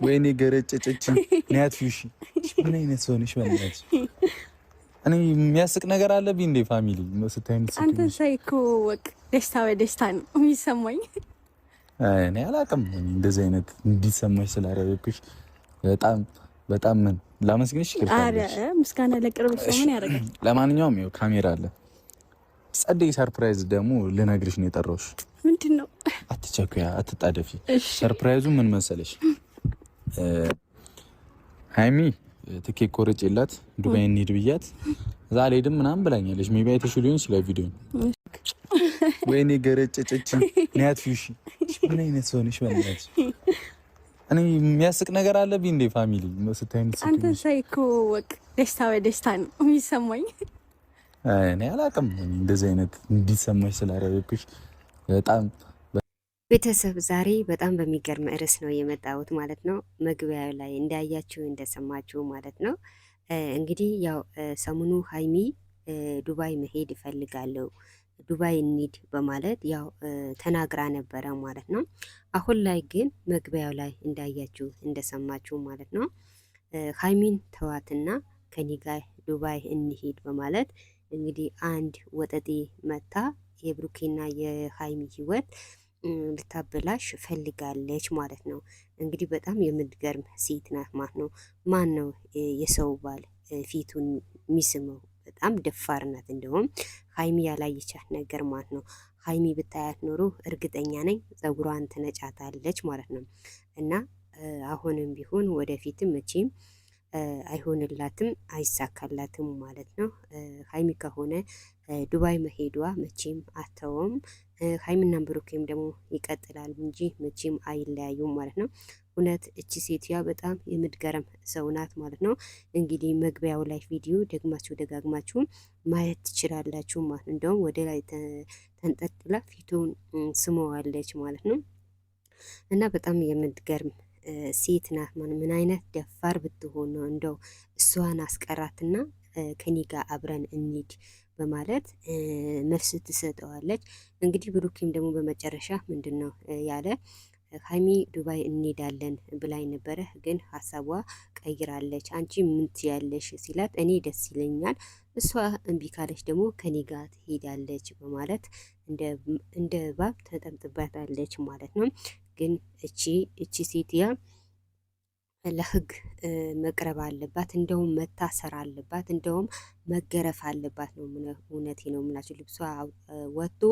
ወይኔ ገረጨጨችኝ። ናት ፊሽ ምን አይነት ሰው ነሽ? በእናትሽ እኔ የሚያስቅ ነገር አለብኝ እንዴ? ፋሚሊ ስታይ ምትስቅ አንተ ሳይኮ ወቅ ደስታ በደስታ ነው የሚሰማኝ። እኔ አላውቅም እንደዚህ አይነት እንዲሰማሽ ስላደረግኩሽ በጣም ምን ላመስግንሽ ይችላል። አረ ምስጋና ለቅርብ ሰው ምን ያደርጋል? ለማንኛውም ይኸው ካሜራ አለ። ጸደይ ሰርፕራይዝ ደግሞ ልነግርሽ ነው የጠራሁሽ። ምንድነው? አትቸኩያ፣ አትጣደፊ። ሰርፕራይዙ ምን መሰለሽ? ሃይሚ ትኬት ቆርጬላት ዱባይ እንሂድ ብያት እዛ አልሄድም ምናምን ብላኛለች። ሜቢ አይተሽ ሊሆን ይችላል ቪዲዮ። ወይኔ ገረጨጨችኝ። ናት ፊሽ ምን አይነት ሰው ነሽ? በእናትሽ እኔ የሚያስቅ ነገር አለብኝ እንዴ? ፋሚሊ ስታይ ምትስቅ አንተ ሳይኮ ወቅ ደስታ በደስታ ነው የሚሰማኝ። እኔ አላውቅም እንደዚህ አይነት እንዲሰማሽ ስላደረግኩሽ በጣም ቤተሰብ ዛሬ በጣም በሚገርም ርዕስ ነው የመጣሁት ማለት ነው። መግቢያው ላይ እንዳያችሁ እንደሰማችሁ ማለት ነው። እንግዲህ ያው ሰሞኑ ሃይሚ ዱባይ መሄድ እፈልጋለሁ ዱባይ እንሂድ በማለት ያው ተናግራ ነበረ ማለት ነው። አሁን ላይ ግን መግቢያው ላይ እንዳያችሁ እንደሰማችሁ ማለት ነው ሃይሚን ተዋትና ከኔ ጋር ዱባይ እንሂድ በማለት እንግዲህ አንድ ወጠጤ መታ የብሩኬና የሃይሚ ህይወት ልታበላሽ ፈልጋለች ማለት ነው። እንግዲህ በጣም የምትገርም ሴት ናት ማለት ነው። ማን ነው የሰው ባል ፊቱን የሚስመው? በጣም ደፋር ናት። እንደውም ሃይሚ ያላየቻት ነገር ማለት ነው። ሃይሚ ብታያት ኖሮ እርግጠኛ ነኝ ፀጉሯን ትነጫታለች ማለት ነው። እና አሁንም ቢሆን ወደፊትም መቼም አይሆንላትም አይሳካላትም ማለት ነው። ሃይሚ ከሆነ ዱባይ መሄዷ መቼም አተውም። ሃይሚና ብሩኬም ደግሞ ይቀጥላሉ እንጂ መቼም አይለያዩም ማለት ነው። እውነት እቺ ሴትያ በጣም የምትገርም ሰው ናት ማለት ነው። እንግዲህ መግቢያው ላይ ቪዲዮ ደግማችሁ ደጋግማችሁ ማየት ትችላላችሁ ማለት ነው። እንደውም ወደ ላይ ተንጠልጥላ ፊቱን ስመዋለች ማለት ነው። እና በጣም የምትገርም ሴት ናት። ምን አይነት ደፋር ብትሆን ነው እንደው እሷን አስቀራትና ከኔ ጋር አብረን እንሂድ በማለት መልስ ትሰጠዋለች። እንግዲህ ብሩኬም ደግሞ በመጨረሻ ምንድን ነው ያለ ሃይሚ ዱባይ እንሄዳለን ብላኝ ነበረ፣ ግን ሀሳቧ ቀይራለች። አንቺ ምን ትያለሽ ሲላት እኔ ደስ ይለኛል፣ እሷ እምቢ ካለች ደግሞ ከኔ ጋር ትሄዳለች በማለት እንደ እባብ ተጠምጥባታለች ማለት ነው። ግን እቺ ሴትያ ለህግ መቅረብ አለባት፣ እንደውም መታሰር አለባት፣ እንደውም መገረፍ አለባት ነው። እውነቴ ነው የምላችሁ። ልብሷ ወጥቶ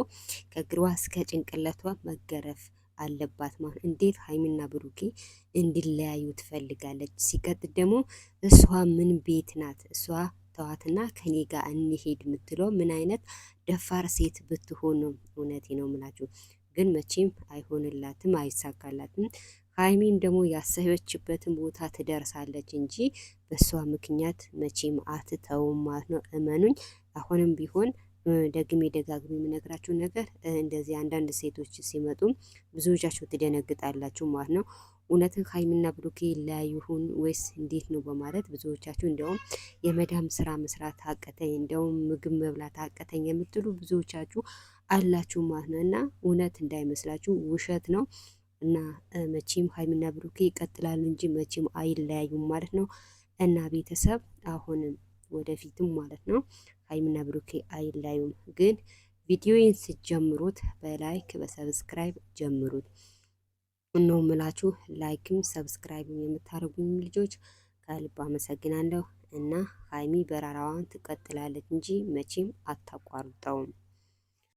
ከእግሯ እስከ ጭንቅለቷ መገረፍ አለባት ማለት። እንዴት ሃይሚና ብሩኬ እንዲለያዩ ትፈልጋለች? ሲቀጥል ደግሞ እሷ ምን ቤት ናት? እሷ ተዋትና ከኔ ጋር እንሄድ የምትለው ምን አይነት ደፋር ሴት ብትሆን ነው? እውነቴ ነው የምላችሁ። ግን መቼም አይሆንላትም፣ አይሳካላትም። ሃይሚን ደግሞ ያሰበችበትን ቦታ ትደርሳለች እንጂ በሷ ምክንያት መቼም አትተውም ማለት ነው። እመኑኝ። አሁንም ቢሆን ደግሜ ደጋግሜ የምነግራችሁ ነገር እንደዚህ አንዳንድ ሴቶች ሲመጡ ብዙዎቻችሁ ትደነግጣላችሁ ማለት ነው። እውነትን ሃይሚና ብሩኬ ይለያዩሁን ወይስ እንዴት ነው በማለት ብዙዎቻችሁ እንደውም የመዳም ስራ መስራት አቀተኝ፣ እንደውም ምግብ መብላት አቀተኝ የምትሉ ብዙዎቻችሁ አላችሁ ማለት ነው። እና እውነት እንዳይመስላችሁ ውሸት ነው። እና መቼም ሃይሚና ብሩኬ ይቀጥላሉ እንጂ መቼም አይለያዩም ማለት ነው። እና ቤተሰብ አሁንም ወደፊትም ማለት ነው ሃይሚና ብሩኬ አይለያዩም። ግን ቪዲዮውን ስትጀምሩት በላይክ በሰብስክራይብ ጀምሩት ነው ምላችሁ። ላይክም ሰብስክራይብም የምታደርጉኝ ልጆች ከልብ አመሰግናለሁ። እና ሃይሚ በራራዋን ትቀጥላለች እንጂ መቼም አታቋርጠውም።